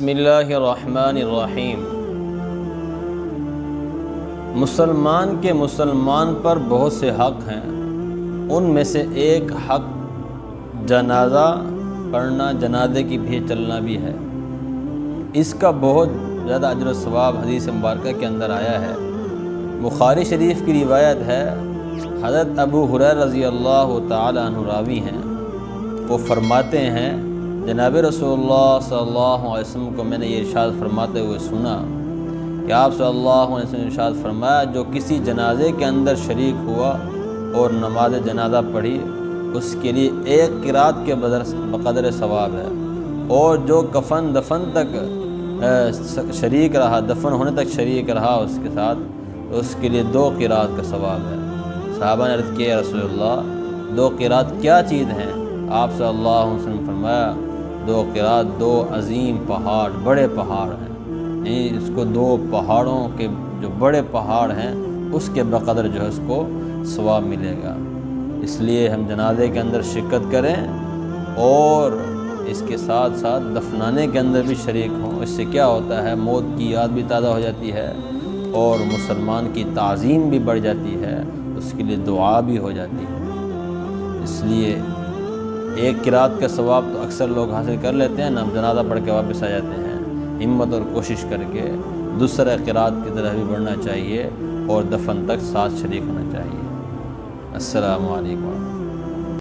بسم اللہ الرحمن الرحیم۔ مسلمان کے مسلمان پر بہت سے حق ہیں، ان میں سے ایک حق جنازہ پڑھنا، جنازے کی بھی چلنا بھی ہے۔ اس کا بہت زیادہ اجر و ثواب حدیث مبارکہ کے اندر آیا ہے۔ بخاری شریف کی روایت ہے، حضرت ابو ہریرہ رضی اللہ تعالی عنہ راوی ہیں، وہ فرماتے ہیں جناب رسول اللہ صلی اللہ علیہ وسلم کو میں نے یہ ارشاد فرماتے ہوئے سنا کہ آپ صلی اللہ علیہ وسلم نے ارشاد فرمایا، جو کسی جنازے کے اندر شریک ہوا اور نماز جنازہ پڑھی، اس کے لیے ایک قرات کے بقدر ثواب ہے، اور جو کفن دفن تک شریک رہا، دفن ہونے تک شریک رہا اس کے ساتھ، اس کے لیے 2 قرات کا ثواب ہے۔ صحابہ نے عرض کیا، رسول اللہ 2 قرات کیا چیز ہیں؟ آپ صلی اللہ علیہ وسلم نے فرمایا 2 قرات 2 عظیم پہاڑ، بڑے پہاڑ ہیں، اس کو 2 پہاڑوں کے جو بڑے پہاڑ ہیں اس کے بقدر جو ہے اس کو ثواب ملے گا۔ اس لیے ہم جنازے کے اندر شرکت کریں اور اس کے ساتھ ساتھ دفنانے کے اندر بھی شریک ہوں۔ اس سے کیا ہوتا ہے، موت کی یاد بھی تازہ ہو جاتی ہے اور مسلمان کی تعظیم بھی بڑھ جاتی ہے، اس کے لیے دعا بھی ہو جاتی ہے۔ اس لیے 1 قرات کا ثواب تو اکثر لوگ حاصل کر لیتے ہیں نا، جنازہ پڑھ کے واپس آ جاتے ہیں۔ ہمت اور کوشش کر کے دوسرا قرات کی طرح بھی بڑھنا چاہیے اور دفن تک ساتھ شریک ہونا چاہیے۔ السلام علیکم۔